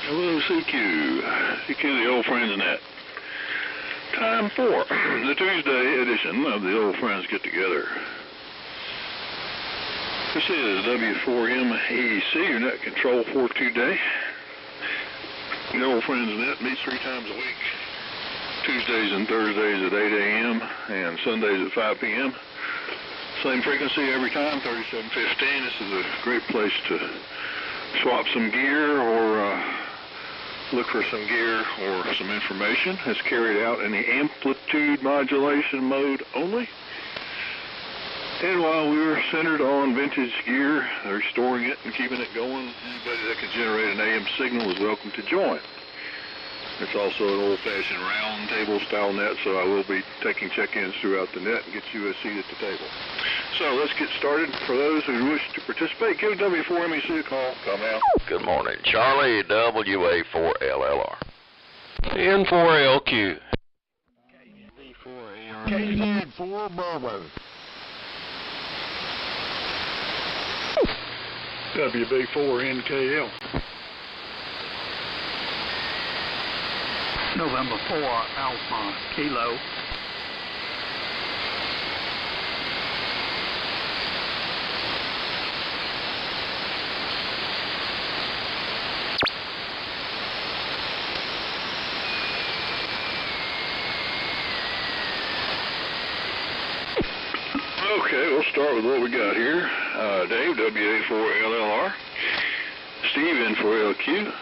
Hello, CQ, the Old Friends Net. Time for the Tuesday edition of the Old Friends Get Together. This is W4MEC, your net control for today. The Old Friends Net meets 3 times a week, Tuesdays and Thursdays at 8 a.m. and Sundays at 5 p.m. Same frequency every time, 3715. This is a great place to swap some gear or look for some gear or some information. It's carried out in the Amplitude Modulation mode only. And while we're centered on vintage gear, restoring it and keeping it going, anybody that can generate an AM signal is welcome to join. It's also an old-fashioned round table style net, so I will be taking check-ins throughout the net and get you a seat at the table. So let's get started. For those who wish to participate, give W4MEC a call. Come out. Good morning. Charlie, WA4LLR. N4LQ. KZ4 Bravo. WB4NKL. November 4 Alpha Kilo. Okay, we'll start with what we got here. Dave, WA4LLR. Steve, N4LQ.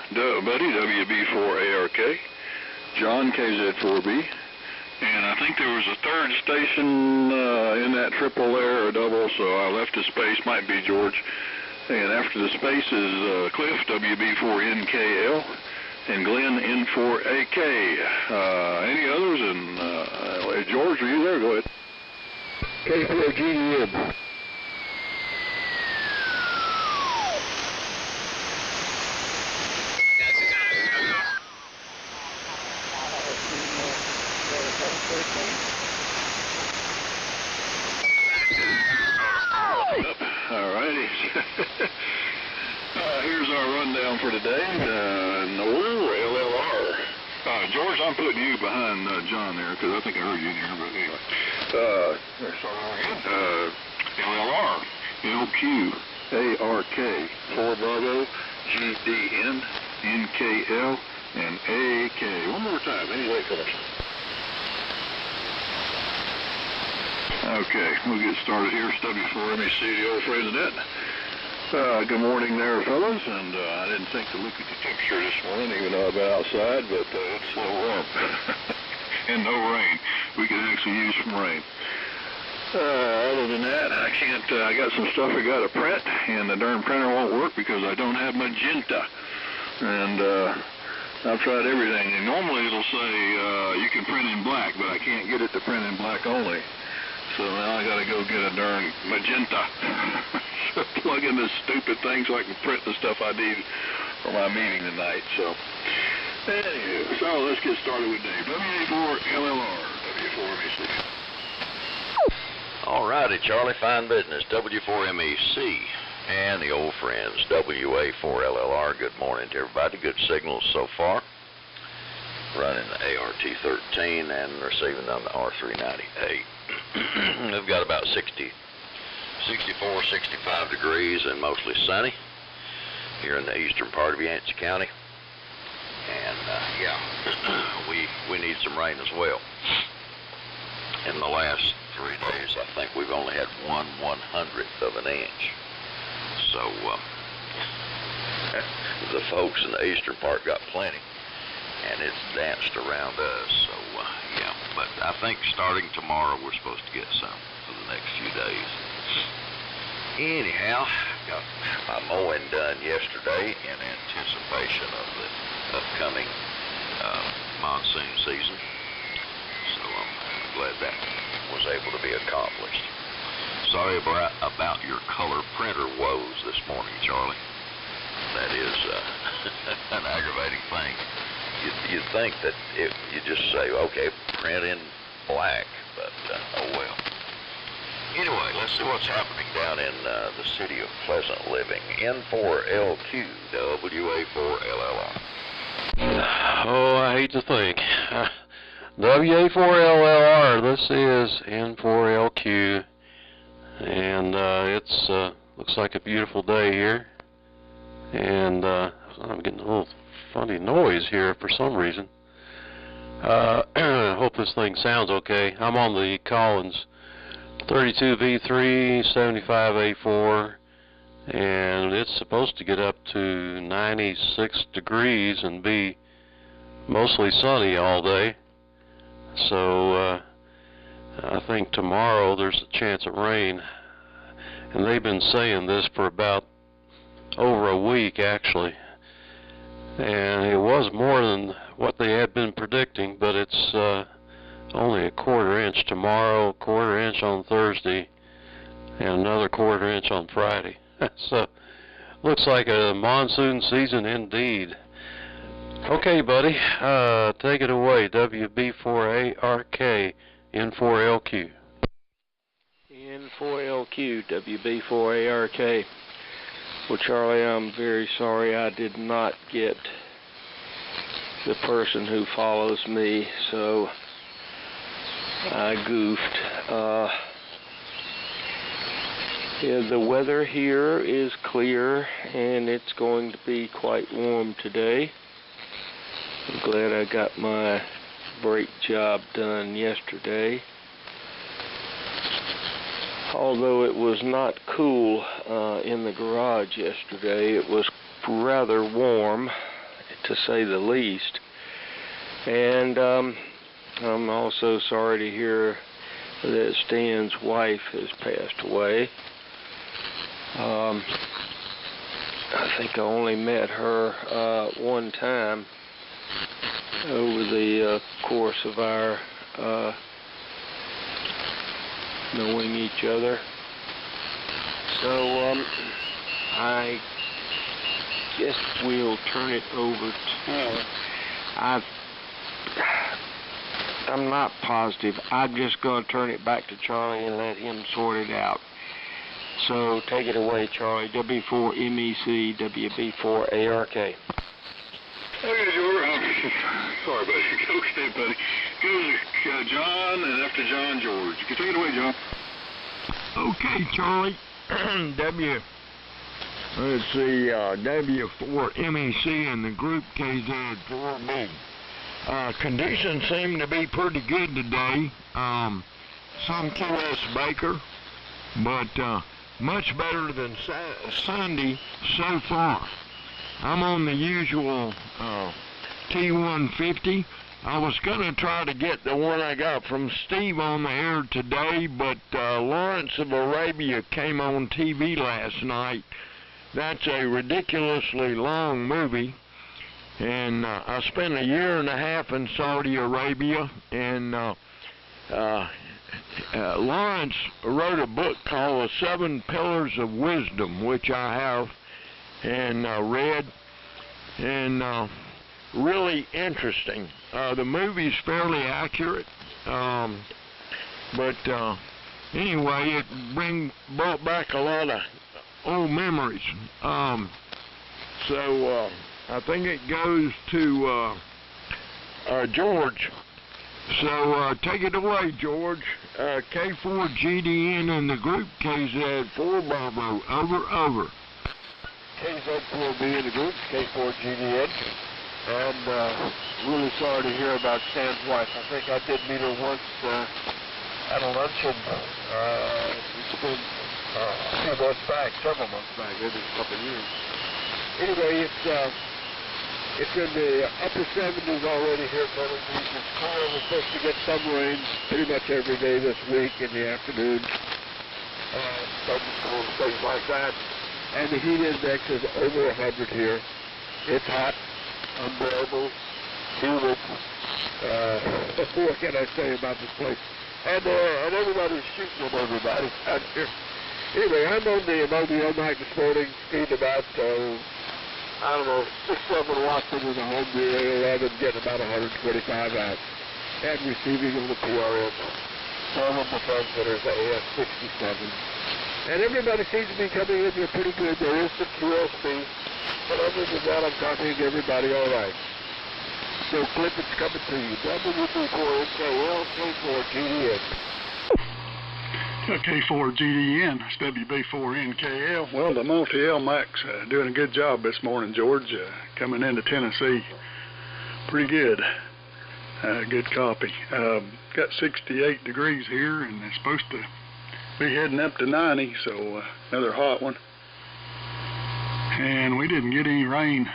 Buddy, WB4ARK. John, KZ4B. And I think there was a third station in that triple there, or double, so I left a space, might be George. And after the space is Cliff, WB4NKL, and Glenn, N4AK. Any others? And George, are you there? Go ahead. K4GDM. Alrighty. Here's our rundown for today. LLR. George, I'm putting you behind John there because I think I heard you in here, but anyway. LLR, LQ, ARK, 4 Bravo, GDN, NKL, and AK. One more time, any latecomers? Okay, we'll get started here. It's W4MEC, the Old Friends Net. Good morning there, fellas, and I didn't think to look at the temperature this morning, even though I've been outside, but it's so warm. And no rain. We could actually use some rain. Other than that, I can't, I got some stuff I got to print, and the darn printer won't work because I don't have magenta. And I've tried everything, and normally it'll say you can print in black, but I can't get it to print in black only. So now I gotta go get a darn magenta to plug in this stupid thing so I can print the stuff I need for my meeting tonight. So, anywho, so let's get started with Dave. WA4LLR, W4MEC. Alrighty, Charlie, fine business. W4MEC and the old friends, WA4LLR. Good morning to everybody. Good signals so far. Running the ART13 and receiving on the R398. We've got about 64, 65 degrees and mostly sunny here in the eastern part of Yancey County. And yeah, we need some rain as well. In the last 3 days, I think we've only had 1/100th of an inch. So the folks in the eastern part got plenty, and it's danced around us. So yeah, but I think starting tomorrow we're supposed to get some for the next few days. Anyhow, got my mowing done yesterday in anticipation of the upcoming monsoon season. So I'm glad that was able to be accomplished. Sorry about your color printer woes this morning, Charlie. That is an aggravating thing. You'd think that if you just say, okay, print in black, but oh well. Anyway, let's see what's happening down in the city of Pleasant Living. N4LQ, WA4LLR. Oh, I hate to think. WA4LLR, this is N4LQ, and it's looks like a beautiful day here, and I'm getting a little funny noise here for some reason. I hope this thing sounds okay. I'm on the Collins 32V3 75A4, and it's supposed to get up to 96 degrees and be mostly sunny all day. So I think tomorrow there's a chance of rain, and they've been saying this for about over a week actually, and it was more than what they had been predicting, but it's only a quarter-inch tomorrow, a quarter-inch on Thursday, and another quarter-inch on Friday. So looks like a monsoon season indeed. Okay, buddy, take it away. WB4ARK, N4LQ. N4LQ, WB4ARK. Well, Charlie, I'm very sorry I did not get the person who follows me, so I goofed. Yeah, the weather here is clear, and it's going to be quite warm today. I'm glad I got my brake job done yesterday. Although it was not cool in the garage yesterday, it was rather warm, to say the least. And I'm also sorry to hear that Stan's wife has passed away. I think I only met her one time over the course of our knowing each other. So I guess we'll turn it over to, I'm not positive. I'm just going to turn it back to Charlie and let him sort it out. So take it away, Charlie. W4MEC, WB4ARK. Okay, George. Sorry, buddy. Okay, buddy. Go to John, and after John, George. You can take it away, John. Okay, Charlie. Let's see, W4MEC and the group KZ4B. Conditions seem to be pretty good today. Some QS Baker, but much better than Sunday so far. I'm on the usual T150. I was going to try to get the one I got from Steve on the air today, but Lawrence of Arabia came on TV last night. That's a ridiculously long movie, And I spent a year and a half in Saudi Arabia, and Lawrence wrote a book called The 7 Pillars of Wisdom, which I have and read, and really interesting. The movie's fairly accurate, but anyway, it brought back a lot of old memories. So I think it goes to George. So take it away, George. K4GDN in the group, KZ4 Bravo, over. KZ4B in the group, K4GDN. And really sorry to hear about Stan's wife. I think I did meet her once at a luncheon. It's been a few months back, several months back, maybe a couple of years. Anyway, it's in the upper 70s already here at Myrtle Beach. It's cold. We're supposed to get some rain pretty much every day this week in the afternoon. Thunderstorms, things like that. And the heat index is over 100 here. It's hot, unbearable, humid. What can I say about this place? And everybody's shooting at everybody out here. Anyway, I'm on the mobile mic this morning, speeding about, 6-7 watts into the home gear, 11, getting about 125 out, and receiving on the PRM. 7 of the transmitters, AS67. And everybody seems to be coming in here pretty good. There is some QSP, but other than that, I'm copying everybody all right. So Clifford's coming to you. WB4NKL, K4GDN. K4GDN, it's WB4NKL. Well, the multi-LMAX doing a good job this morning, George. Coming into Tennessee, pretty good. Good copy. Got 68 degrees here, and it's supposed to be heading up to 90, so another hot one. And we didn't get any rain.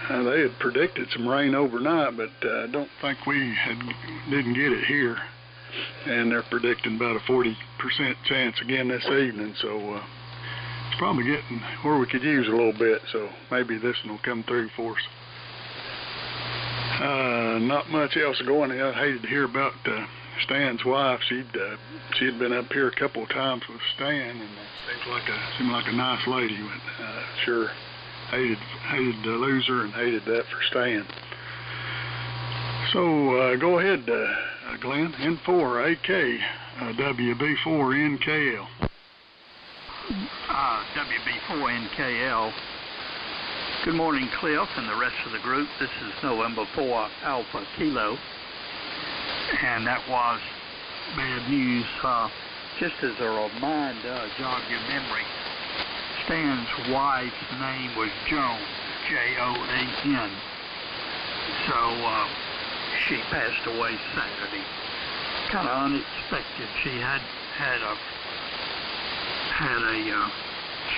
They had predicted some rain overnight, but I don't think we didn't get it here. And they're predicting about a 40% chance again this evening, so it's probably getting where we could use a little bit, so maybe this one will come through for us. Not much else going. I hated to hear about Stan's wife. She'd been up here a couple of times with Stan, and seemed like a nice lady, but sure hated to lose her and hated that for Stan. So go ahead, Glenn, N4AK, WB4NKL. WB4NKL. Good morning, Cliff and the rest of the group. This is November 4 Alpha Kilo. And that was bad news. Just as a reminder, jog your memory, Stan's wife's name was Joan, Joan. So, she passed away Saturday. Kind of unexpected. She had a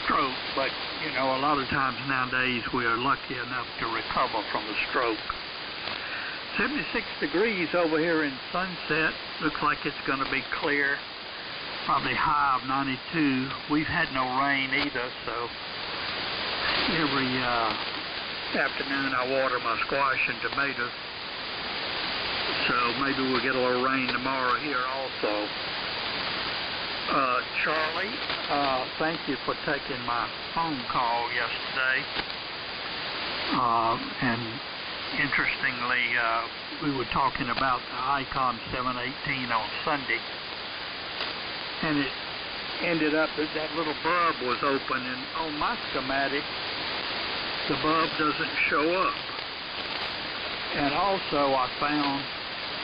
stroke, but you know, a lot of times nowadays we are lucky enough to recover from a stroke. 76 degrees over here in Sunset. Looks like it's going to be clear. Probably high of 92. We've had no rain either, so every afternoon I water my squash and tomatoes. So maybe we'll get a little rain tomorrow here also. Charlie, thank you for taking my phone call yesterday. And interestingly, we were talking about the Icon 718 on Sunday. And it ended up that little bulb was open, and on my schematic, the bulb doesn't show up. And also I found,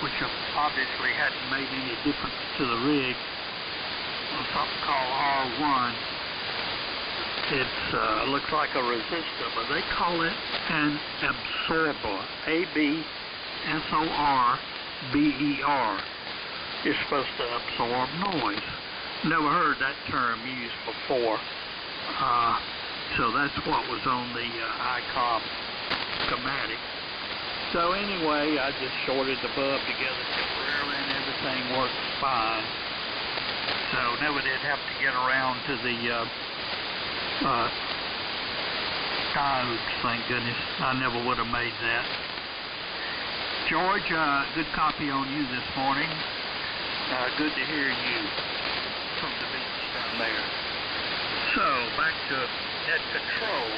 which obviously hadn't made any difference to the rig, something called R1. It looks like a resistor, but they call it an absorber, A-B-S-O-R-B-E-R. It's supposed to absorb noise. Never heard that term used before. So that's what was on the ICOM schematic. So anyway, I just shorted the bulb together temporarily and everything worked fine. So never did have to get around to the diodes, thank goodness. I never would have made that. George, good copy on you this morning. Good to hear you from the beach down there. So, back to net control.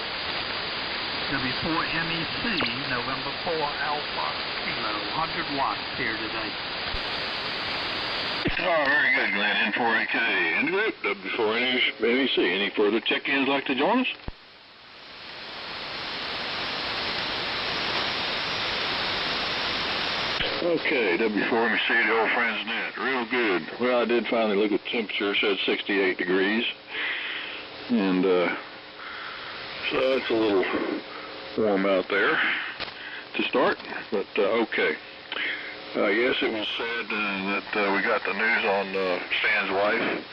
W4MEC, November 4 Alpha Kilo, 100 watts here today. Oh, very good, Glenn. N4AK and group W4MEC. Any further check-ins like to join us? Okay, W4MEC, the old friend's net. Real good. Well, I did finally look at the temperature. It said 68 degrees. And so it's a little warm out there to start, but okay. Yes, it was sad that we got the news on Stan's wife.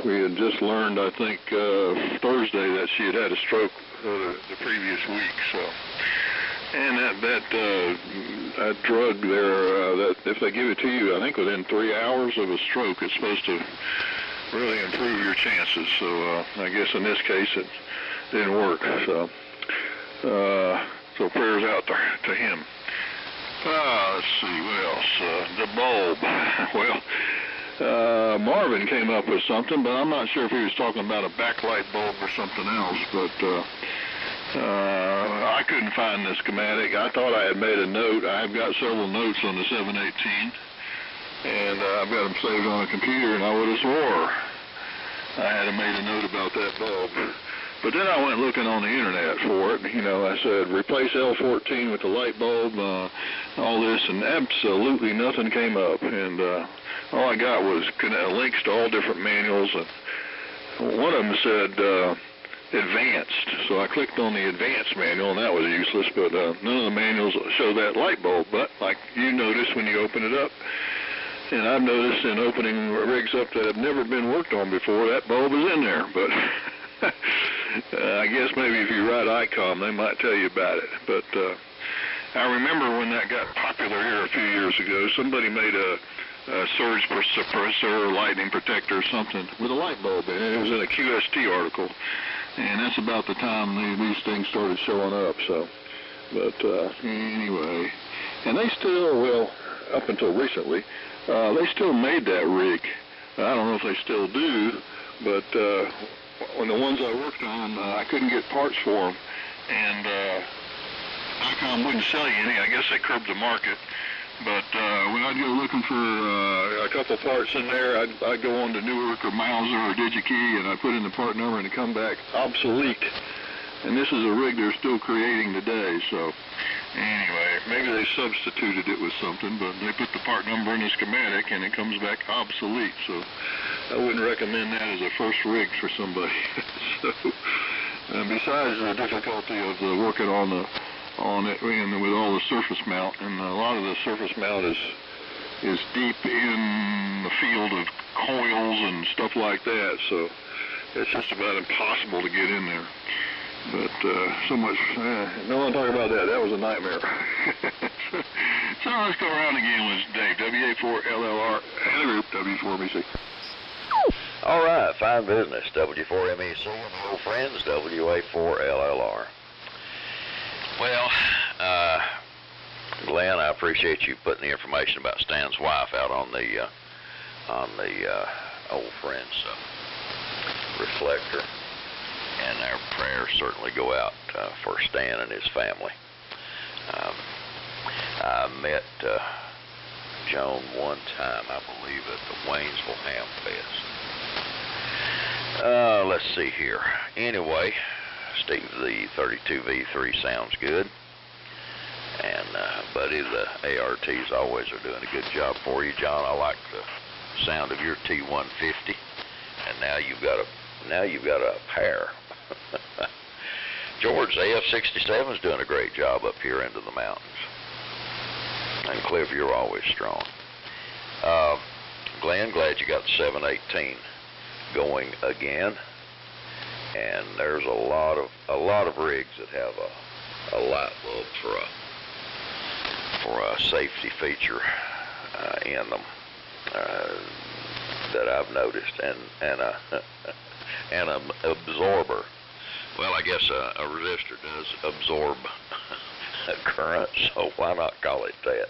We had just learned, I think, Thursday that she had a stroke the previous week. So, and that drug there, that if they give it to you, I think within 3 hours of a stroke, it's supposed to really improve your chances. So I guess in this case it didn't work. So prayers out to him. Let's see, what else? The bulb. Well, Marvin came up with something, but I'm not sure if he was talking about a backlight bulb or something else, but I couldn't find the schematic. I thought I had made a note. I've got several notes on the 718, and I've got them saved on a computer, and I would have swore I had made a note about that bulb. But then I went looking on the internet for it. You know, I said, replace L14 with the light bulb, all this, and absolutely nothing came up. And all I got was links to all different manuals. And one of them said advanced. So I clicked on the advanced manual, and that was useless. But none of the manuals show that light bulb. But like you notice when you open it up, and I've noticed in opening rigs up that have never been worked on before, that bulb is in there. But I guess maybe if you write ICOM, they might tell you about it. But I remember when that got popular here a few years ago, somebody made a surge suppressor or lightning protector or something with a light bulb in it. It was in a QST article, and that's about the time these things started showing up. So, but anyway, and they still, well, up until recently, they still made that rig. I don't know if they still do, but when the ones I worked on, I couldn't get parts for them, and ICOM wouldn't sell you any. I guess they curbed the market. But when I'd go looking for a couple parts in there, I'd go on to Newark or Mauser or DigiKey, and I'd put in the part number, and it'd come back obsolete. And this is a rig they're still creating today, so anyway, maybe they substituted it with something, but they put the part number in the schematic, and it comes back obsolete. So I wouldn't recommend that as a first rig for somebody. So besides the difficulty of working on it and with all the surface mount, and a lot of the surface mount is deep in the field of coils and stuff like that, so it's just about impossible to get in there. But so much, no one talk about that. That was a nightmare. So let's go around again with Dave, WA4LLR, and the group, W4MEC. All right, fine business, W4MEC and the old friends, WA4LLR. Well, Glenn, I appreciate you putting the information about Stan's wife out on the old friends reflector, and our prayers certainly go out for Stan and his family. I met Joan one time, I believe, at the Waynesville Ham Fest. Let's see here. Anyway, Steve, the 32V3 sounds good. And Buddy, the ARTs always are doing a good job for you. John, I like the sound of your T150. And now you've got a pair. George, the AF67 is doing a great job up here into the mountains. And Cliff, you're always strong. Glenn, glad you got the 718 going again. And there's a lot of rigs that have a light bulb for a safety feature in them that I've noticed, and an absorber Well, I guess a resistor does absorb a current, so why not call it that?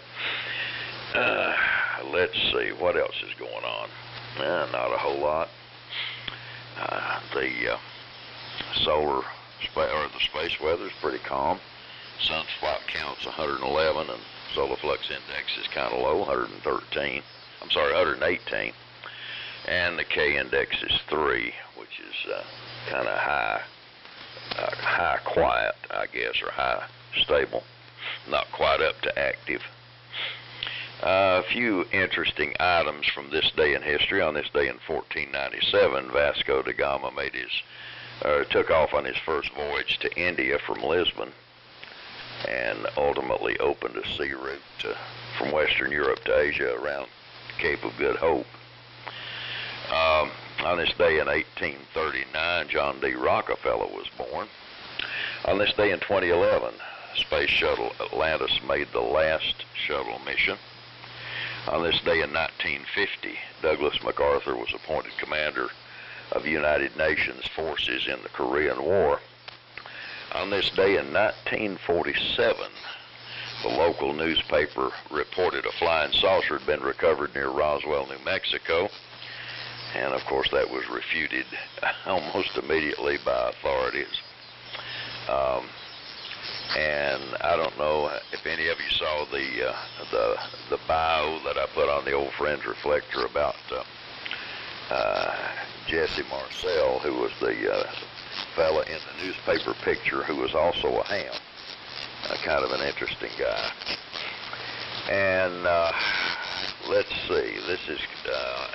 Let's see, what else is going on? Not a whole lot. The solar or the space weather is pretty calm. Sunspot count's 111, and solar flux index is kind of low, 113. I'm sorry, 118. And the K index is 3, which is kind of high quiet, I guess, or high stable. Not quite up to active. A few interesting items from this day in history. On this day in 1497, Vasco da Gama took off on his first voyage to India from Lisbon, and ultimately opened a sea route from Western Europe to Asia around Cape of Good Hope. On this day in 1839, John D. Rockefeller was born. On this day in 2011, Space Shuttle Atlantis made the last shuttle mission. On this day in 1950, Douglas MacArthur was appointed commander of the United Nations forces in the Korean War. On this day in 1947, the local newspaper reported a flying saucer had been recovered near Roswell, New Mexico. And of course that was refuted almost immediately by authorities. And I don't know if any of you saw the bio that I put on the Old Friends Reflector about Jesse Marcel, who was the fella in the newspaper picture who was also a ham. Kind of an interesting guy. And let's see, this is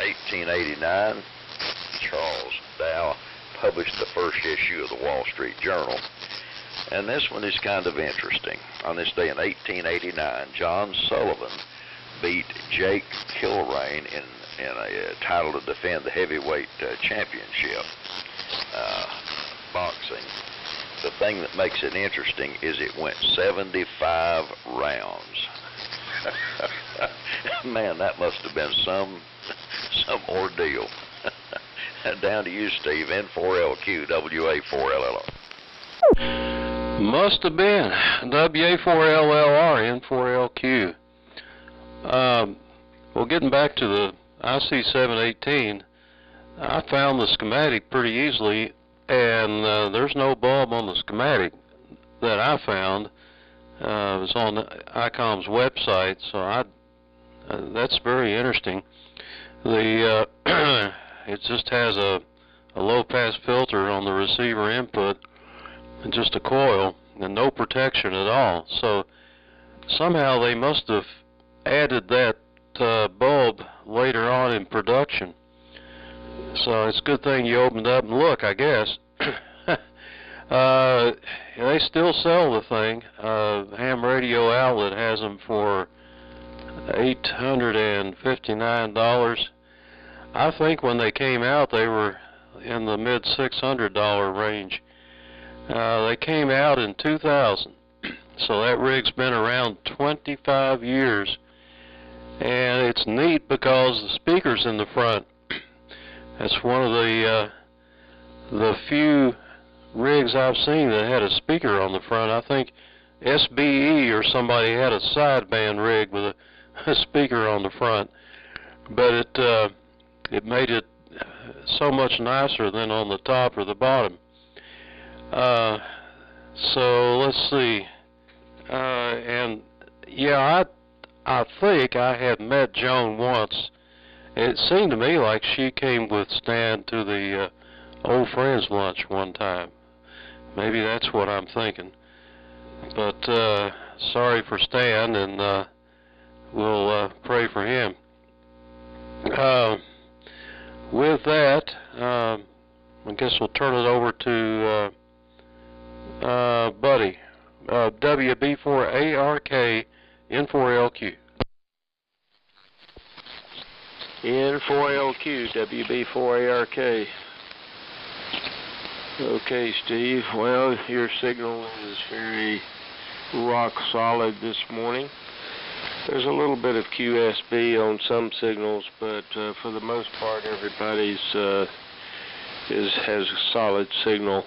1889. Charles Dow published the first issue of the Wall Street Journal. And this one is kind of interesting. On this day in 1889, John Sullivan beat Jake Kilrain in a title to defend the heavyweight championship boxing. The thing that makes it interesting is it went 75 rounds. Man, that must have been some ordeal. Down to you, Steve. N4LQ, WA4LLR. Must have been. WA4LLR, N4LQ. Well, getting back to the IC718, I found the schematic pretty easily, and there's no bulb on the schematic that I found. It was on ICOM's website, so that's very interesting. It just has a low-pass filter on the receiver input, and just a coil, and no protection at all. So somehow they must have added that bulb later on in production. So it's a good thing you opened up and look, I guess. They still sell the thing. Ham Radio Outlet has them for $859. I think when they came out, they were in the mid $600 range. They came out in 2000, so that rig's been around 25 years, and it's neat because the speaker's in the front. That's one of the few rigs I've seen that had a speaker on the front. I think SBE or somebody had a sideband rig with a speaker on the front, but it made it so much nicer than on the top or the bottom. So let's see, and yeah, I think I had met Joan once. It seemed to me like she came with Stan to the Old Friends lunch one time. Maybe that's what I'm thinking. But sorry for Stan, and we'll pray for him. With that, I guess we'll turn it over to Buddy, WB4ARK, N4LQ. N4LQ, WB4ARK. Okay, Steve. Well, your signal is very rock solid this morning. There's a little bit of QSB on some signals, but for the most part, everybody's has a solid signal.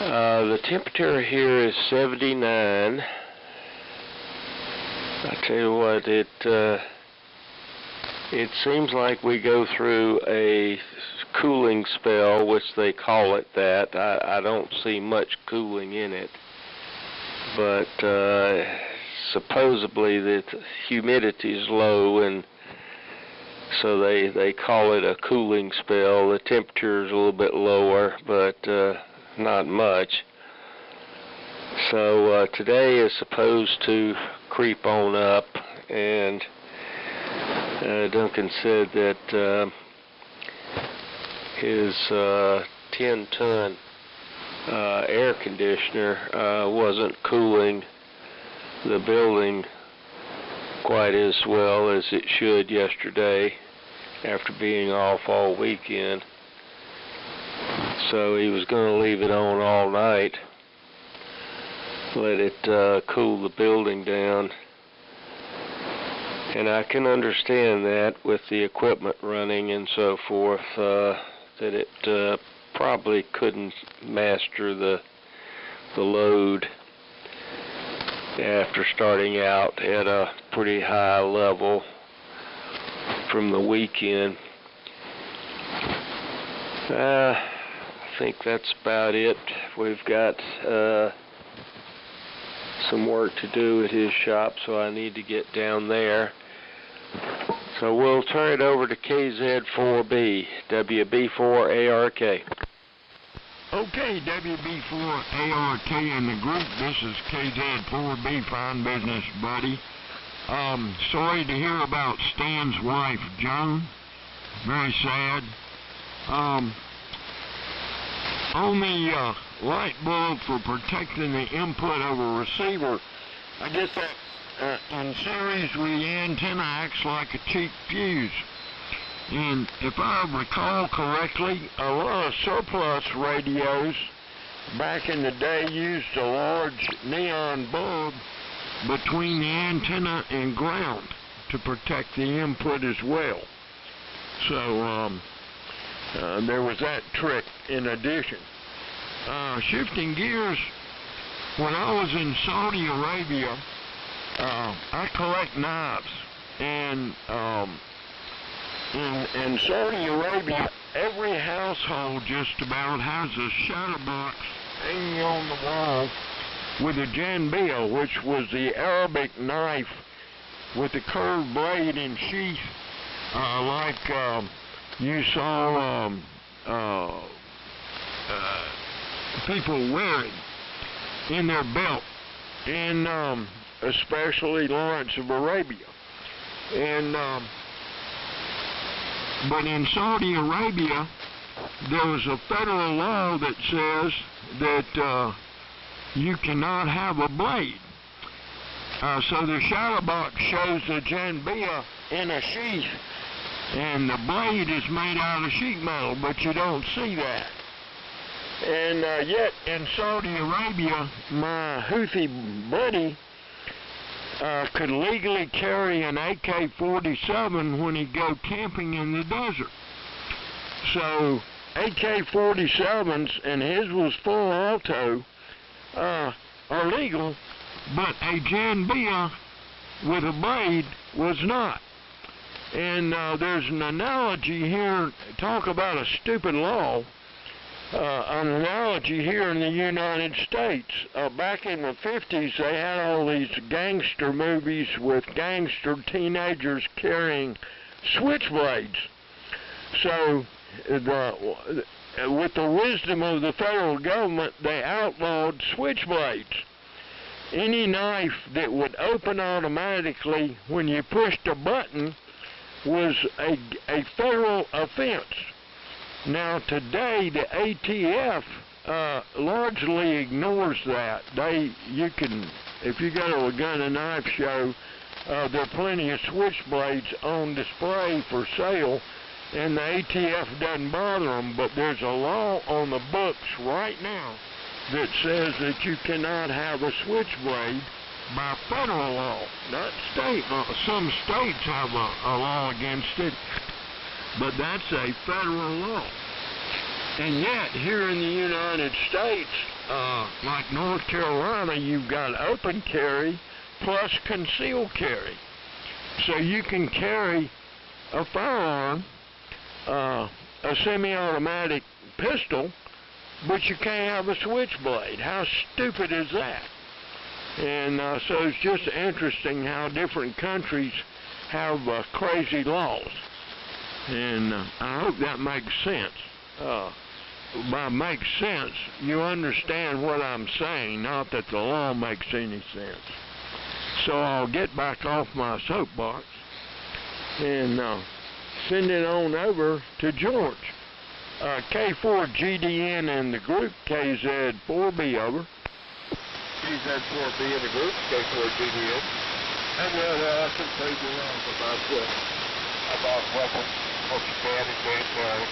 The temperature here is 79. I tell you what, it seems like we go through a cooling spell, which they call it that. I don't see much cooling in it, but supposedly the humidity is low, and so they call it a cooling spell. The temperature is a little bit lower, but not much. So today is supposed to creep on up, and Duncan said that his 10-ton air conditioner wasn't cooling the building quite as well as it should yesterday after being off all weekend. So he was going to leave it on all night, let it cool the building down. And I can understand that with the equipment running and so forth, that it probably couldn't master the load after starting out at a pretty high level from the weekend. I think that's about it. We've got some work to do at his shop, so I need to get down there. So we'll turn it over to KZ4B, WB4ARK. Okay, WB4ARK in the group. This is KZ4B, fine business, buddy. Sorry to hear about Stan's wife, Joan. Very sad. On the light bulb for protecting the input of a receiver, I guess that in series with the antenna acts like a cheap fuse. And if I recall correctly, a lot of surplus radios back in the day used a large neon bulb between the antenna and ground to protect the input as well. So there was that trick in addition. Shifting gears, when I was in Saudi Arabia, I collect knives, and in Saudi Arabia, every household just about has a shadow box hanging on the wall with a janbiya, which was the Arabic knife with the curved blade and sheath, like you saw people wearing in their belt, in especially Lawrence of Arabia. And but in Saudi Arabia, there was a federal law that says that you cannot have a blade. So the shadow box shows the janbiya in a sheath, and the blade is made out of sheet metal, but you don't see that. And yet in Saudi Arabia, my Houthi buddy could legally carry an AK-47 when he'd go camping in the desert. So AK-47s, and his was full auto, are legal, but a janbiya with a blade was not. And there's an analogy here, talk about a stupid law, an analogy here in the United States. Back in the 50s, they had all these gangster movies with gangster teenagers carrying switchblades. So, with the wisdom of the federal government, they outlawed switchblades. Any knife that would open automatically when you pushed a button was a federal offense. Now today the ATF largely ignores that. You can, if you go to a gun and knife show, there are plenty of switchblades on display for sale, and the ATF doesn't bother them. But there's a law on the books right now that says that you cannot have a switchblade by federal law, not state law. Some states have a law against it, but that's a federal law. And yet, here in the United States, like North Carolina, you've got open carry plus concealed carry. So you can carry a firearm, a semi-automatic pistol, but you can't have a switchblade. How stupid is that? And so it's just interesting how different countries have crazy laws. And I hope that makes sense. By makes sense, you understand what I'm saying, not that the law makes any sense. So I'll get back off my soapbox and send it on over to George. K4GDN in the group, KZ4B over. KZ4B in the group, K4GDN. And there are some crazy laws about weapons, what you can and can't carry.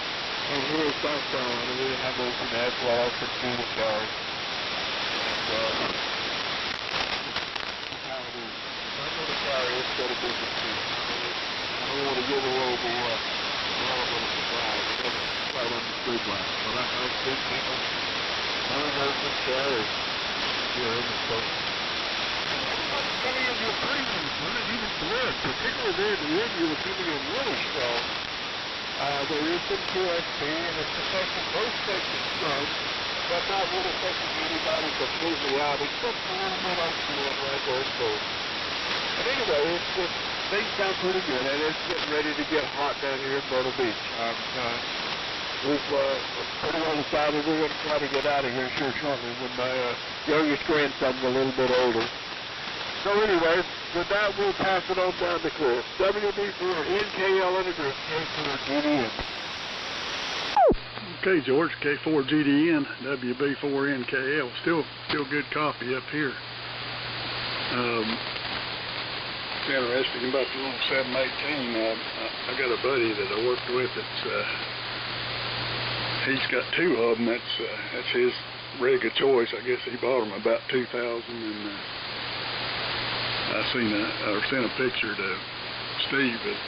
And here in South Carolina, we have open as well for concealed carry. And how it is. If I'm going to carry, it's going to be concealed. I don't want to give away the element of surprise. I'm going to right on the street line. But I've seen people running open carry here in the state. Any of your premiums, even blood, particularly there at the end, you were feeling really strong. There is some QSP, and it's affecting both sections some, but not really affecting anybody completely out, except a little bit on the end right there, so. But anyway, things sound pretty good, and it's getting ready to get hot down here in Myrtle Beach. We've pretty well decided we're going to try to get out of here here shortly when my youngest grandson's a little bit older. So anyway, with that, we'll pass it on down to Chris. WB4NKL in the group, K4GDN. Okay, George, K4GDN, WB4NKL. Still good copy up here. It's interesting about the little 718. I got a buddy that I worked with that's he's got two of them. That's his rig of choice. I guess he bought them about 2000, and I sent a picture to Steve that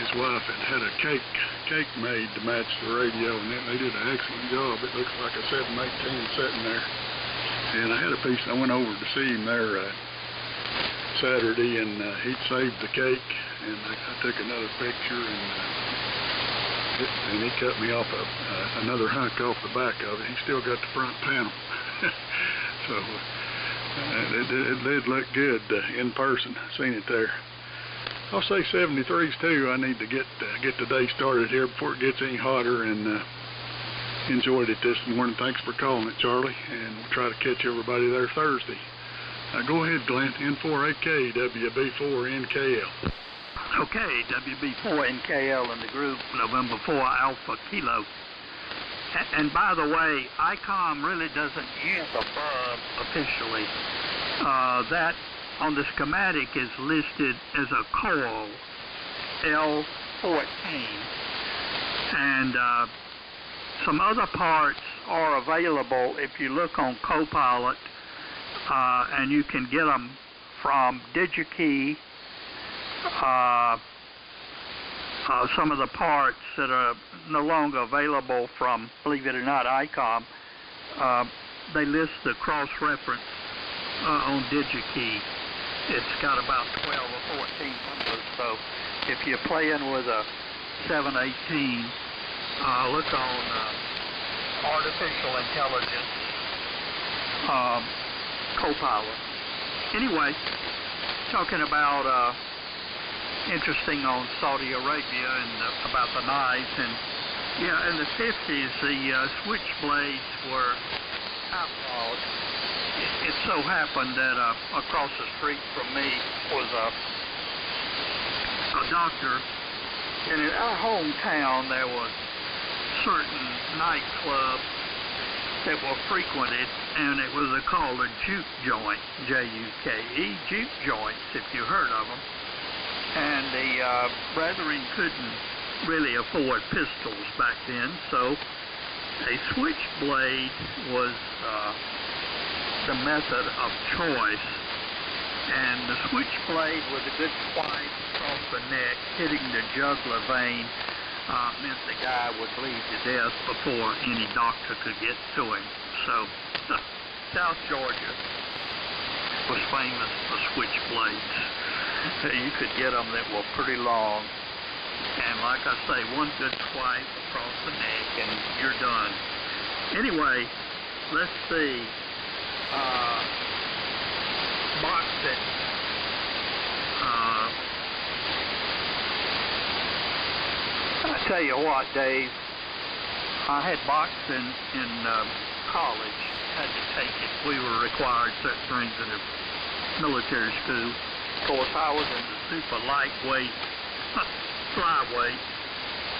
his wife had a cake made to match the radio, and they did an excellent job. It looks like a 718 sitting there. And I had a piece. I went over to see him there Saturday, and he'd saved the cake, and I took another picture, and he cut me off another hunk off the back of it. He still got the front panel. So it did look good in person. Seen it there. I'll say 73s too. I need to get the day started here before it gets any hotter, and enjoyed it this morning. Thanks for calling it, Charlie, and we'll try to catch everybody there Thursday. Go ahead, Glenn. N4AK WB4NKL. Okay, WB4NKL in the group, November 4 Alpha Kilo. And by the way, ICOM really doesn't use a burb officially. That on the schematic is listed as a coil, L14. And some other parts are available if you look on Copilot, and you can get them from DigiKey. Some of the parts that are no longer available from, believe it or not, ICOM, they list the cross-reference on DigiKey. It's got about 12 or 14 numbers, so if you're playing with a 718, look on artificial intelligence, Copilot. Anyway, talking about interesting on Saudi Arabia and about the knives, and yeah, in the 50s the switchblades were outlawed. It so happened that across the street from me was a doctor, and in our hometown there was certain nightclubs that were frequented, and it was called a juke joint, J-U-K-E, juke joints, if you heard of them. And the brethren couldn't really afford pistols back then, so a switchblade was the method of choice. And the switchblade with a good swipe across the neck, hitting the jugular vein, meant the guy would bleed to death before any doctor could get to him. So South Georgia was famous for switchblades. You could get them that were pretty long, and like I say, one good swipe across the neck and you're done. Anyway, let's see. Boxing. I tell you what, Dave, I had boxing in college. Had to take it. We were required certain things in the military school. Of course, I was in the super lightweight, flyweight.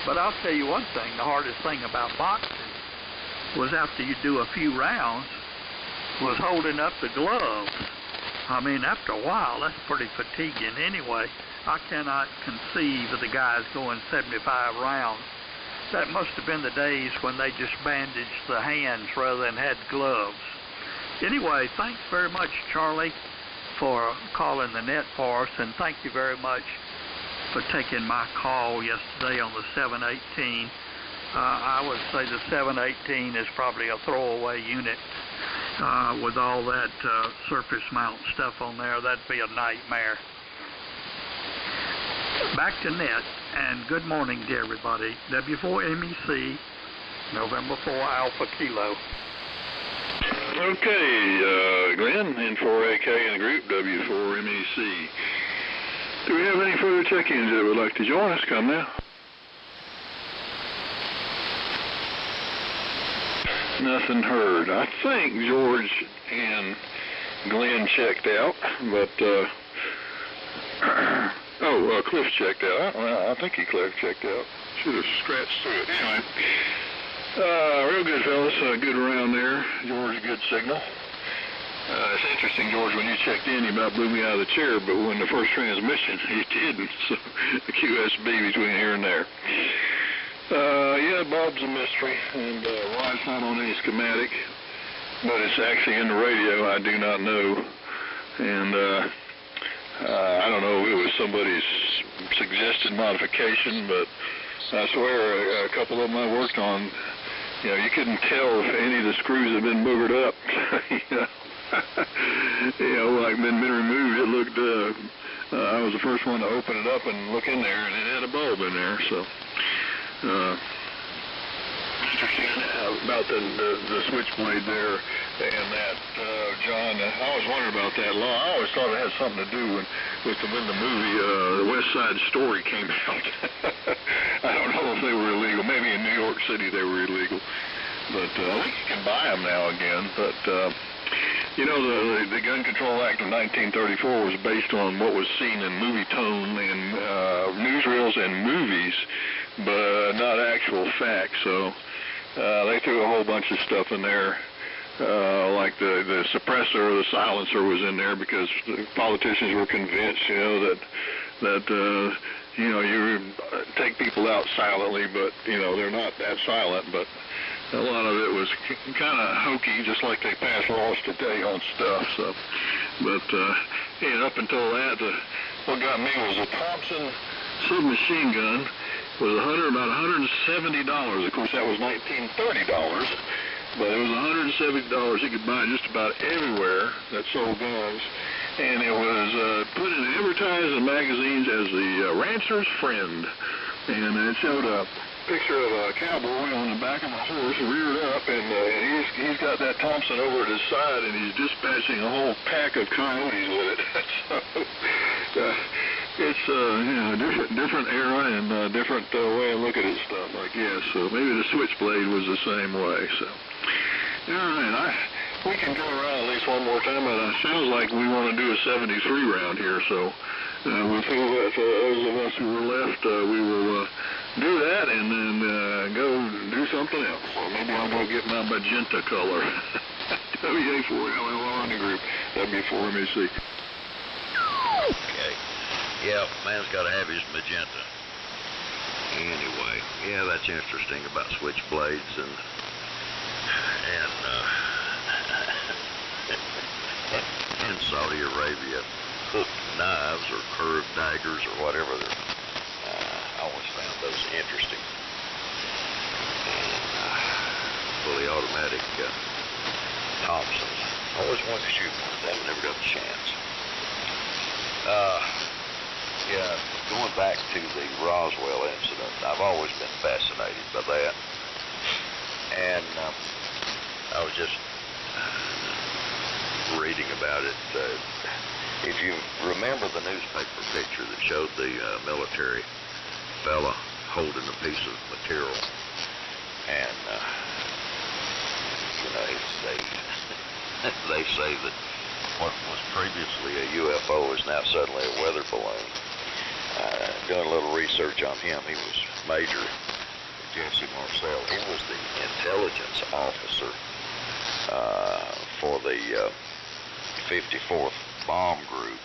But I'll tell you one thing, the hardest thing about boxing was after you do a few rounds, was holding up the gloves. I mean, after a while, that's pretty fatiguing anyway. I cannot conceive of the guys going 75 rounds. That must have been the days when they just bandaged the hands rather than had gloves. Anyway, thanks very much, Charlie, for calling the net for us, and thank you very much for taking my call yesterday on the 718. I would say the 718 is probably a throwaway unit with all that surface mount stuff on there. That'd be a nightmare. Back to net, and good morning to everybody. W4MEC, November 4 Alpha Kilo. Okay, Glenn, N4AK in the group, W4MEC. Do we have any further check-ins that would like to join us? Come now. Nothing heard. I think George and Glenn checked out, but Cliff checked out. Well, I think Cliff checked out. Should have scratched through it. Anyway, real good, fellas. Good around there. George, good signal. It's interesting, George, when you checked in, you about blew me out of the chair, but when the first transmission, you didn't. So the QSB between here and there. Yeah, Bob's a mystery, and why it's not on any schematic, but it's actually in the radio, I do not know. And I don't know if it was somebody's suggested modification, but I swear a couple of them I worked on, you know, you couldn't tell if any of the screws had been boogered up. You know, like been removed. It looked, I was the first one to open it up and look in there, and it had a bulb in there, so. Interesting about the switchblade there, and that, John, I always wondered about that law. I always thought it had something to do with when the movie The West Side Story came out. I don't know if they were illegal. Maybe in New York City they were illegal, but I think you can buy them now again. But you know, the Gun Control Act of 1934 was based on what was seen in movie tone and newsreels and movies, but not actual facts. So they threw a whole bunch of stuff in there, like the suppressor or the silencer was in there because the politicians were convinced, you know, that you know, you take people out silently, but you know they're not that silent, but. A lot of it was kind of hokey, just like they pass laws today on stuff. So, but yeah, up until that, what got me was a Thompson submachine gun was about $170. Of course, that was $1930, but it was $170 you could buy just about everywhere that sold guns, and it was put in advertising magazines as the rancher's friend, and it showed a picture of a cowboy on the back of a horse reared up, and he's got that Thompson over at his side, and he's dispatching a whole pack of coyotes with it. So it's you know, different era and different way of looking at stuff, I guess. So maybe the switchblade was the same way. So all right, we can go around at least one more time, but it sounds like we want to do a 73 round here. So with those of us who were left, we will do that and then go do something else. So maybe I'll go get my magenta color. WA4LLR in the group, W4MEC. Okay. Yeah, man's got to have his magenta. Anyway, yeah, that's interesting about switchblades and in Saudi Arabia, hooked knives or curved daggers or whatever. I always found those interesting. And fully automatic Thompsons. Always wanted to shoot one of them, never got the chance. Yeah, going back to the Roswell incident, I've always been fascinated by that. And I was just reading about it. If you remember the newspaper picture that showed the military fella holding a piece of material, and you know, they say that what was previously a UFO is now suddenly a weather balloon. Doing a little research on him, he was Major Jesse Marcel. He was the intelligence officer for the 54th Bomb Group,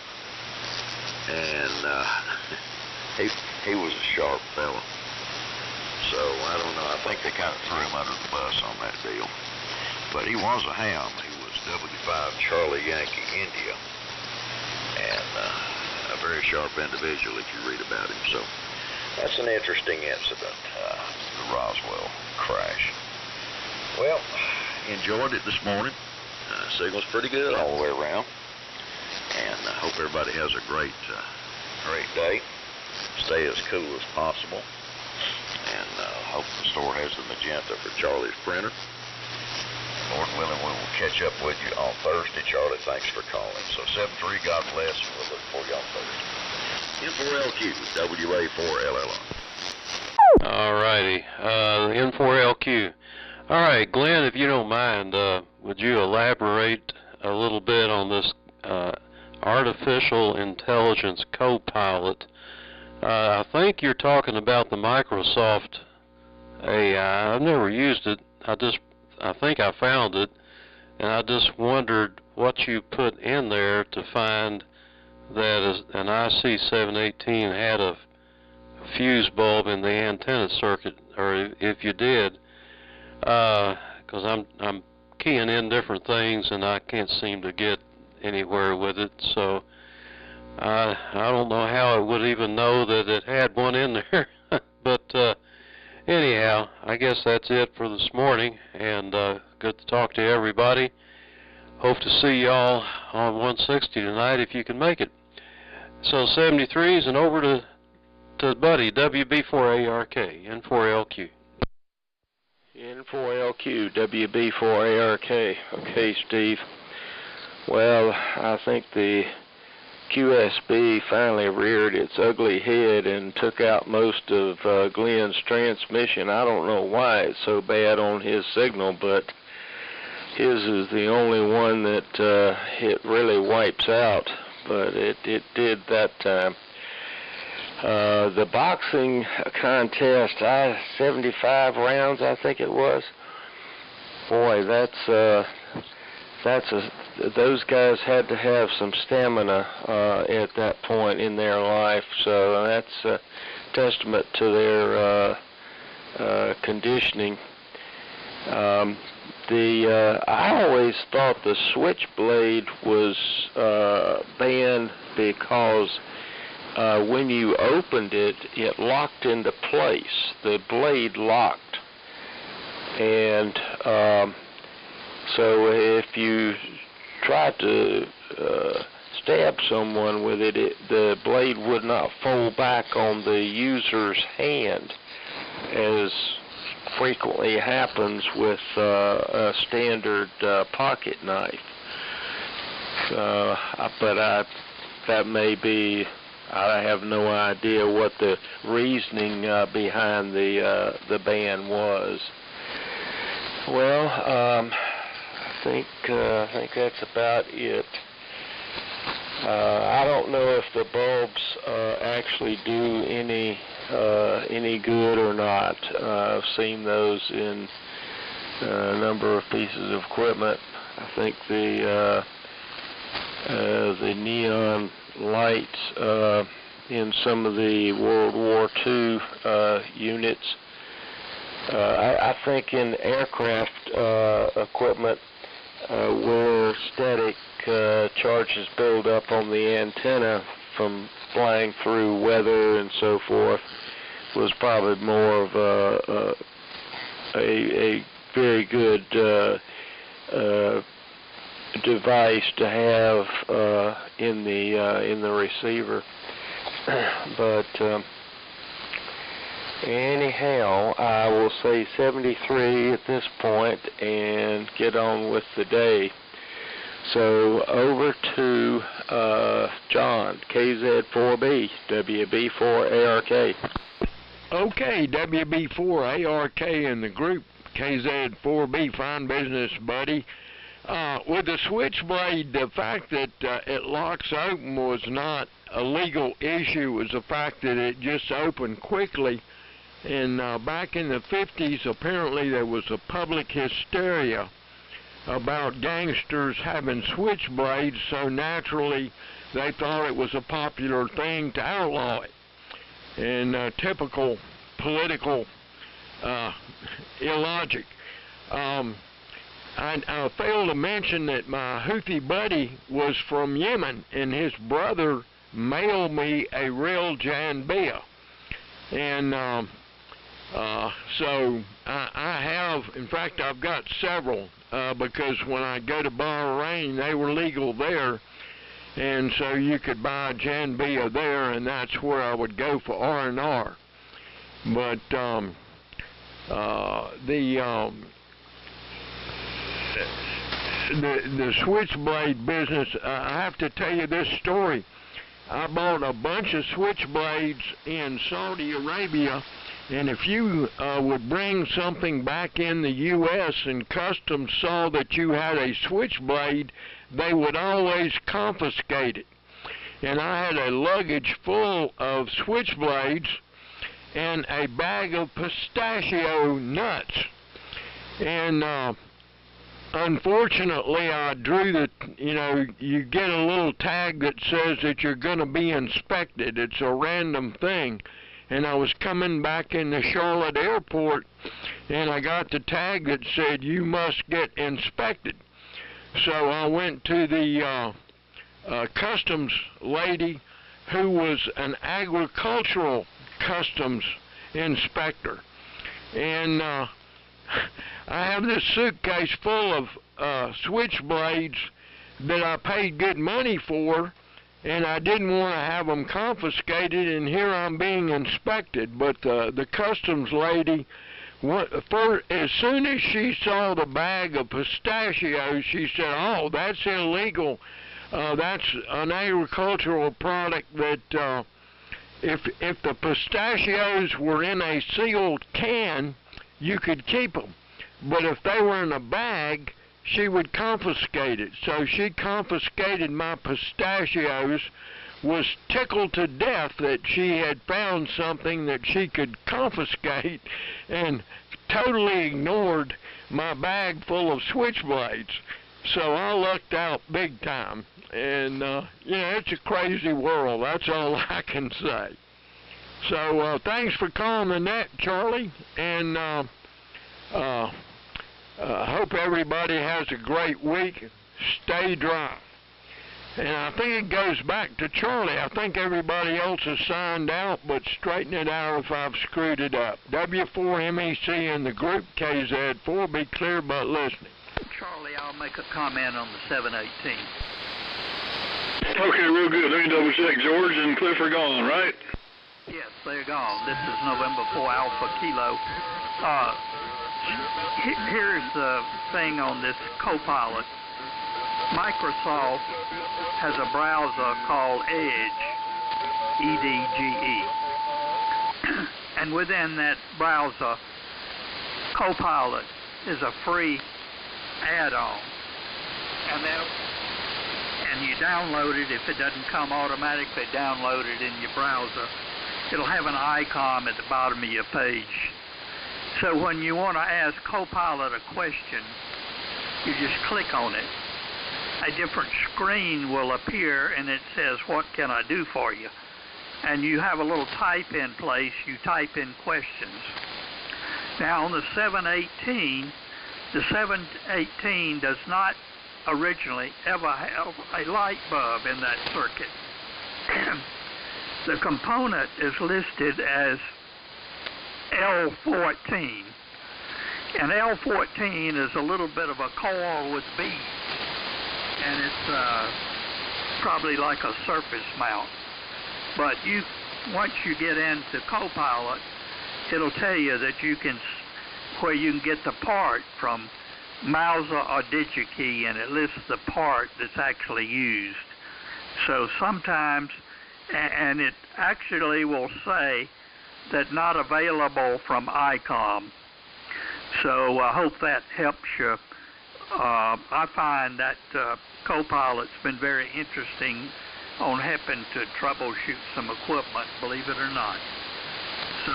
and he was a sharp fella. So I don't know. I think they kind of threw him under the bus on that deal. But he was a ham. He was W5 Charlie Yankee India, and a very sharp individual if you read about him. So that's an interesting incident, the Roswell crash. Well, enjoyed it this morning. Signal's pretty good all the way around, and I hope everybody has a great day. Stay as cool as possible, and hope the store has the magenta for Charlie's printer. Lord willing, we will catch up with you on Thursday. Charlie, thanks for calling. So 7-3, God bless, and we'll look for you on Thursday. N4LQ, WA4LLR. All righty, N4LQ. All right, Glenn, if you don't mind, would you elaborate a little bit on this artificial intelligence co-pilot? I think you're talking about the Microsoft AI. I've never used it. I think I found it, and I just wondered what you put in there to find that an IC718 had a fuse bulb in the antenna circuit, or if you did, because I'm keying in different things and I can't seem to get anywhere with it. So I don't know how I would even know that it had one in there. But anyhow, I guess that's it for this morning, and good to talk to everybody. Hope to see y'all on 160 tonight if you can make it. So 73s and over to Buddy, WB4ARK, N4LQ. N4LQ, WB4ARK. Okay, Steve. Well, I think the QSB finally reared its ugly head and took out most of Glenn's transmission. I don't know why it's so bad on his signal, but his is the only one that it really wipes out, but it did that time. The boxing contest, 75 rounds, I think it was. Boy, those guys had to have some stamina at that point in their life, so that's a testament to their conditioning. I always thought the switchblade was banned because when you opened it, it locked into place. The blade locked, and so if you tried to stab someone with it, the blade would not fold back on the user's hand, as frequently happens with a standard pocket knife. But that may be, I have no idea what the reasoning behind the ban was. Well, I think that's about it. I don't know if the bulbs actually do any good or not. I've seen those in a number of pieces of equipment. I think the neon lights in some of the World War II units. I think in aircraft equipment where static charges build up on the antenna from flying through weather and so forth was probably more of a very good device to have in the receiver. But anyhow, I will say 73 at this point and get on with the day. So over to John, KZ4B, WB4ARK. Okay, WB4ARK in the group, KZ4B, fine business, buddy. With the switchblade, the fact that it locks open was not a legal issue. It was the fact that it just opened quickly. And back in the 50s, apparently there was a public hysteria about gangsters having switchblades, so naturally they thought it was a popular thing to outlaw it. And typical political illogic. I failed to mention that my Houthi buddy was from Yemen, and his brother mailed me a real Janbia. And so I have, in fact, I've got several, because when I go to Bahrain, they were legal there, and so you could buy a Janbia there, and that's where I would go for R&R. But the switchblade business, I have to tell you this story. I bought a bunch of switchblades in Saudi Arabia, and if you would bring something back in the U.S. and customs saw that you had a switchblade, they would always confiscate it. And I had a luggage full of switchblades and a bag of pistachio nuts. And unfortunately, I drew the, you get a little tag that says that you're going to be inspected. It's a random thing. And I was coming back in the Charlotte airport, and I got the tag that said, you must get inspected. So I went to the customs lady, who was an agricultural customs inspector. And I have this suitcase full of switchblades that I paid good money for, and I didn't want to have them confiscated, and here I'm being inspected. But the customs lady, as soon as she saw the bag of pistachios, she said, oh, that's illegal. That's an agricultural product that if the pistachios were in a sealed can, you could keep them. But if they were in a bag, she would confiscate it. So she confiscated my pistachios, was tickled to death that she had found something that she could confiscate, and totally ignored my bag full of switchblades. So I lucked out big time. And, it's a crazy world. That's all I can say. So thanks for calling the net, Charlie. And I hope everybody has a great week. Stay dry. And I think it goes back to Charlie. I think everybody else has signed out, but straighten it out if I've screwed it up. W4MEC in the group, KZ4. Be clear about listening. Charlie, I'll make a comment on the 718. Okay, real good. Let me double check. George and Cliff are gone, right? Yes, they're gone. This is November 4 Alpha Kilo. Here's the thing on this Copilot. Microsoft has a browser called Edge, E-D-G-E. And within that browser, Copilot is a free add-on. And you download it. If it doesn't come automatically downloaded in your browser, it'll have an icon at the bottom of your page. So when you want to ask Copilot a question, you just click on it. A different screen will appear, and it says, what can I do for you? And you have a little type-in place. You type in questions. Now on the 718, the 718 does not originally ever have a light bulb in that circuit. The component is listed as L14, and L14 is a little bit of a coil with beads, and it's probably like a surface mount. But once you get into Copilot, it'll tell you that where you can get the part from Mauser or DigiKey, and it lists the part that's actually used. So sometimes, and it actually will say that not available from ICOM. So I hope that helps you. I find that Copilot's been very interesting on helping to troubleshoot some equipment, believe it or not. So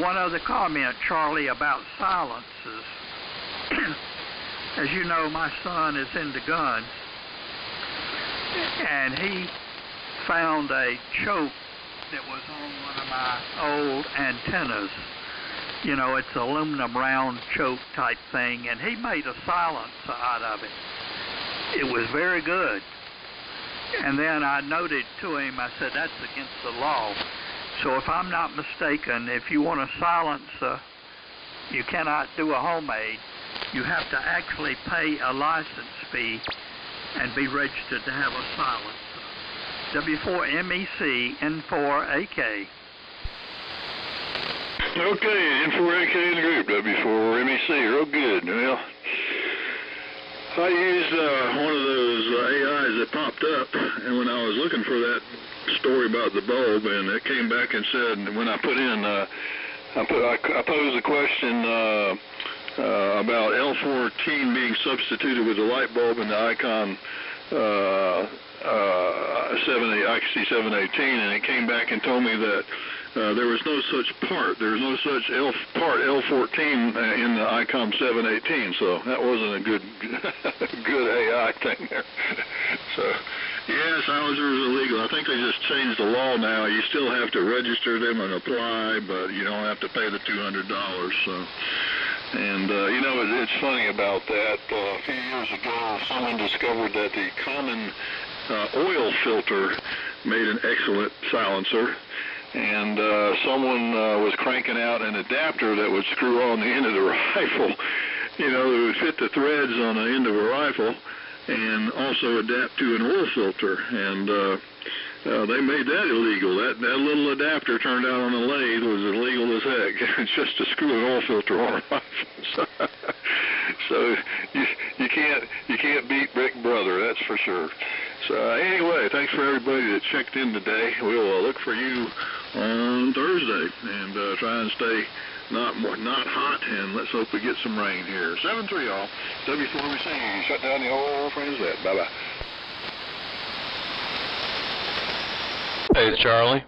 one other comment, Charlie, about silences. As you know, my son is into guns, and he found a choke that was on one of my old antennas. You know, it's an aluminum round choke type thing, and he made a silencer out of it. It was very good. And then I noted to him, I said, that's against the law. So if I'm not mistaken, if you want a silencer, you cannot do a homemade. You have to actually pay a license fee and be registered to have a silencer. W4MEC N4AK. Okay, N4AK in the group, W4MEC, real good. Well, I used one of those AIs that popped up, and when I was looking for that story about the bulb, and it came back and said, when I put in, I posed a question about L14 being substituted with the light bulb in the Icon IC718, and it came back and told me that there was no such part. There was no such part L14 in the ICOM 718, so that wasn't a good AI thing there. So, yeah, silencers are illegal. I think they just changed the law now. You still have to register them and apply, but you don't have to pay the $200. So, and you know, it's funny about that. A few years ago, someone discovered that the common oil filter made an excellent silencer. And someone was cranking out an adapter that would screw on the end of the rifle, you know, that would fit the threads on the end of a rifle and also adapt to an oil filter. And they made that illegal. That little adapter turned out on the lathe was illegal as heck. It's just to screw an oil filter on a rifle. So you can't beat Big Brother, that's for sure. So anyway, thanks for everybody that checked in today. We'll look for you on Thursday and try and stay not hot, and let's hope we get some rain here. 7-3 all. W4MEC. Shut down the whole transmit. Bye-bye. Hey, Charlie.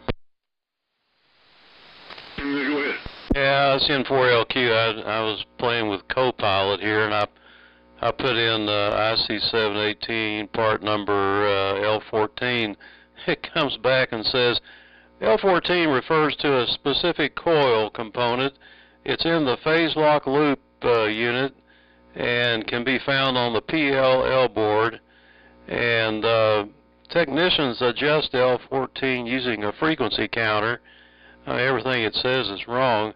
Go ahead. Yeah, it's N4LQ. I was playing with Copilot here, and I put in IC718 part number L14. It comes back and says L14 refers to a specific coil component. It's in the phase lock loop unit and can be found on the PLL board. And technicians adjust L14 using a frequency counter. Everything it says is wrong.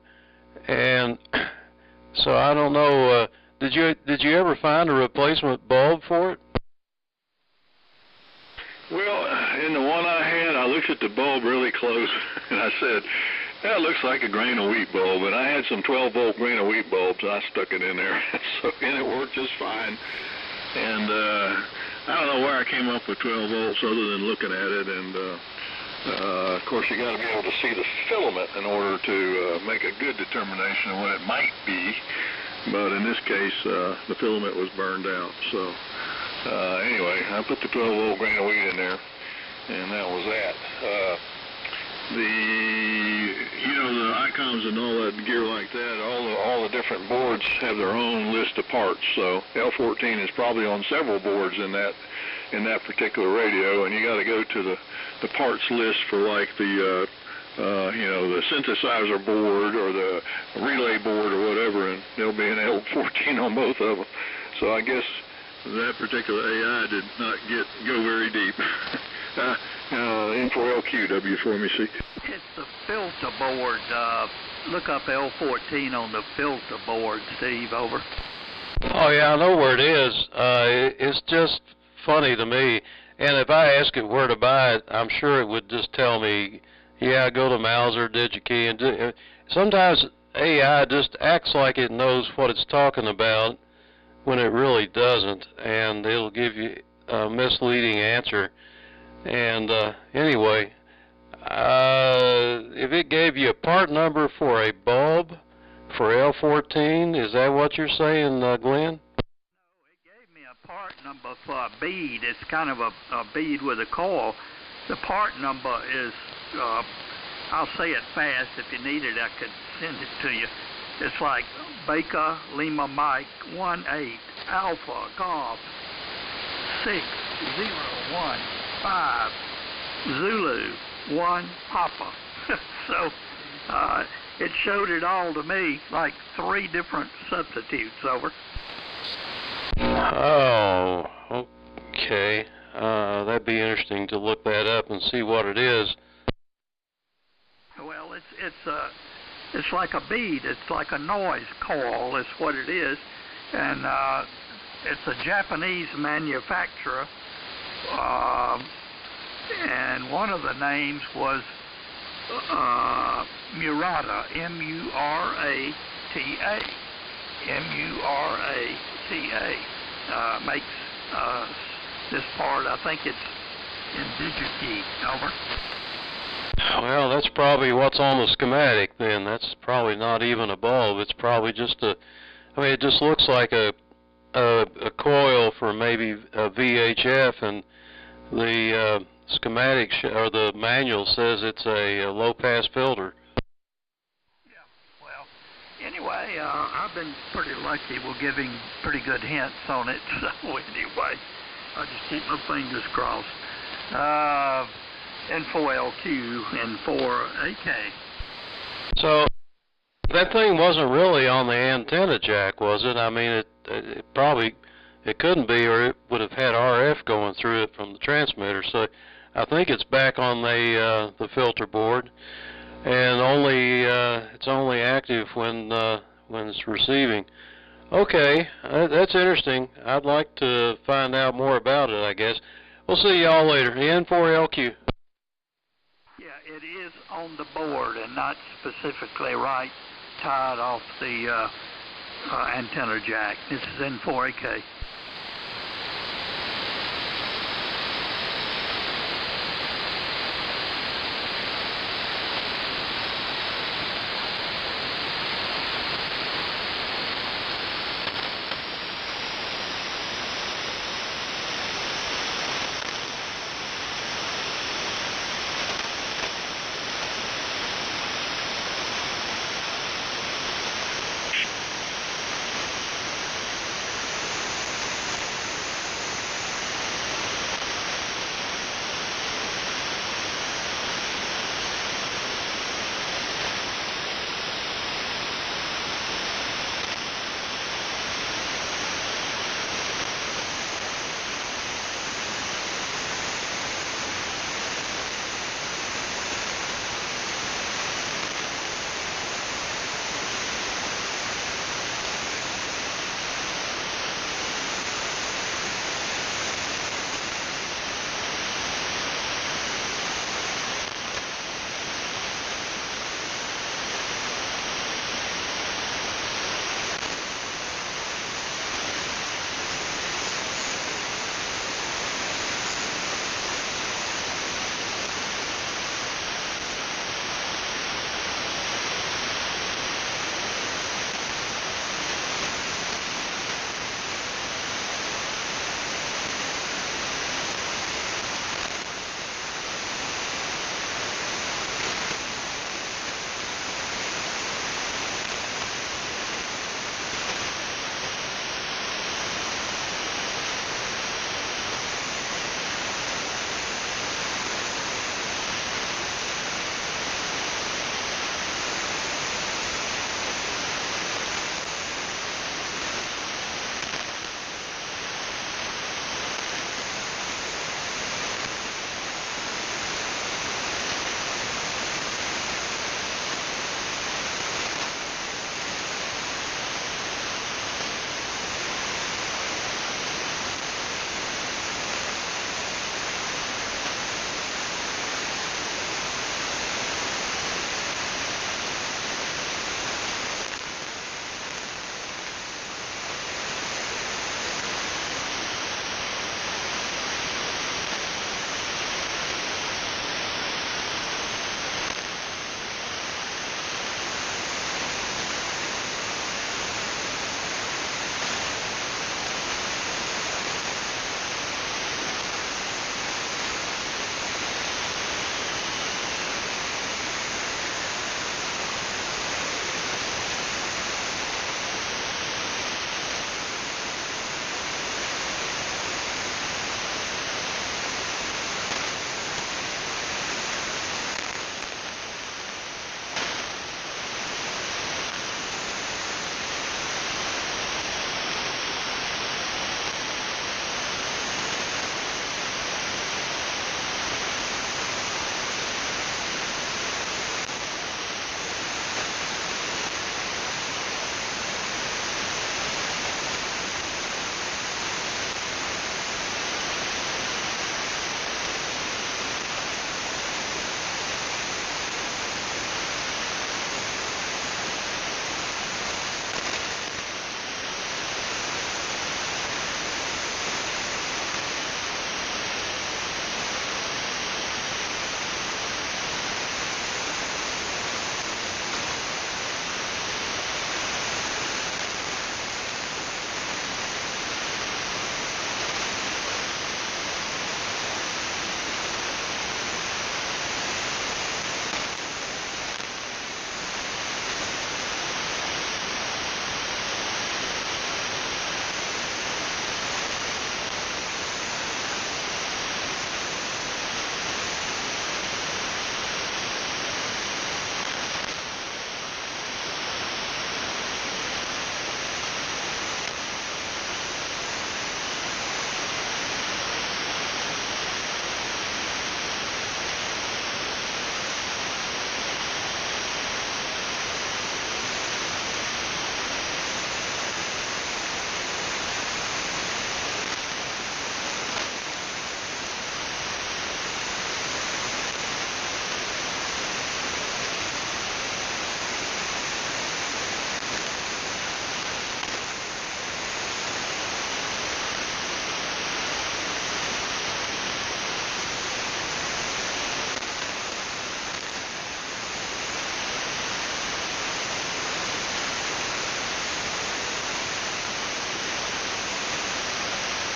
And so I don't know. Did you ever find a replacement bulb for it? Well, in the one I had, I looked at the bulb really close, and I said, that looks like a grain of wheat bulb. And I had some 12-volt grain of wheat bulbs, and I stuck it in there, and it worked just fine. And I don't know where I came up with 12 volts other than looking at it. And of course, you got to be able to see the filament in order to make a good determination of what it might be. But in this case, the filament was burned out. So anyway, I put the 12-volt grain of wheat in there, and that was that. The ICOMs and all that gear like that, all the different boards have their own list of parts. So L14 is probably on several boards in that particular radio, and you got to go to the parts list for like the the synthesizer board or the relay board or whatever, and there'll be an L14 on both of them. So I guess that particular AI did not go very deep. N4LQ, W4MEC. It's the filter board. Look up L14 on the filter board, Steve, over. Oh yeah, I know where it is. It's just funny to me. And if I ask it where to buy it, I'm sure it would just tell me, yeah, go to Mauser, DigiKey, and sometimes AI just acts like it knows what it's talking about when it really doesn't, and it'll give you a misleading answer. And anyway, if it gave you a part number for a bulb for L14, is that what you're saying, Glenn? It gave me a part number for a bead. It's kind of a bead with a coil. The part number is, I'll say it fast. If you need it, I could send it to you. It's like Baker Lima Mike 18 Alpha Golf 6015 Zulu 1 Papa. So it showed it all to me, like 3 different substitutes. Over. Oh, okay. That'd be interesting to look that up and see what it is. Well, it's like a bead. It's like a noise coil. Is what it is, and it's a Japanese manufacturer. And one of the names was Murata, M-U-R-A-T-A. M-U-R-A-T-A. Makes this part, I think it's in DigiKey. Over. Well, that's probably what's on the schematic then. That's probably not even a bulb. It's probably just I mean, it just looks like a coil for maybe a VHF, and the schematic or the manual says it's a low-pass filter. Yeah, well, anyway, I've been pretty lucky. We're giving pretty good hints on it. So anyway, I just keep my fingers crossed. N4LQ and 4AK. So that thing wasn't really on the antenna jack, was it? I mean, it probably couldn't be, or it would have had RF going through it from the transmitter. So I think it's back on the filter board, and it's only active when it's receiving. Okay, that's interesting. I'd like to find out more about it, I guess. We'll see y'all later. N4LQ. Yeah, it is on the board and not specifically tied off the antenna jack. This is N4AK.